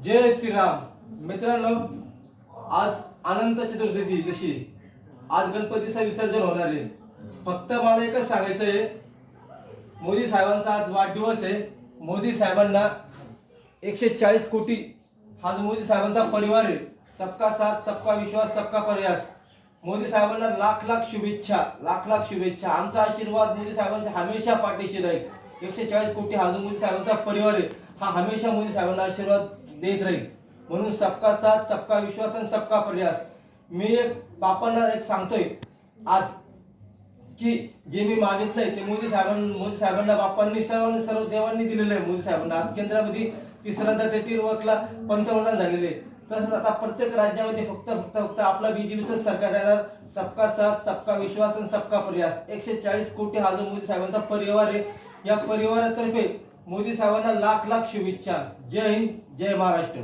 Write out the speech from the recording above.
जय श्रीराम मित्रांनो, आज अनंत चतुर्दशी जशी आज गणपतीचं विसर्जन होणार आहे. फक्त मला एकच सांगायचं आहे, मोदी साहेबांचा आज वाढदिवस आहे. मोदी साहेबांना 140 कोटी हा जो मोदी साहेबांचा परिवार आहे, सबका साथ सबका विश्वास सबका प्रयास. मोदी साहेबांना लाख लाख शुभेच्छा, लाख लाख शुभेच्छा. आमचा आशीर्वाद मोदी साहेबांच्या हमेशा पाठीशी राहील. 140 कोटी हा जो मोदी साहेबांचा परिवार आहे, हा हमेशा मोदी साहेबांना आशीर्वाद देत राहील. म्हणून सबका साथ सबका विश्वास आणि सबका प्रयास. मी एक बापांना एक सांगतोय आज की जे मी मागितलंय ते मोदी साहेबांना बापांनी सर्व देवांनी दिलेलं आहे. मोदी साहेबांना आज केंद्रामध्ये तिसऱ्यांदा ते टीरवर्कला पंतप्रधान झालेले. तसंच आता प्रत्येक राज्यामध्ये फक्त आपला बीजेपीचं सरकार येणार. सबका साथ सबका विश्वास आणि सबका प्रयास. 140 कोटी हा जो मोदी साहेबांचा परिवार आहे, या परिवारातर्फे मोदी साहेबांना लाख लाख शुभेच्छा. जय हिंद, जय महाराष्ट्र.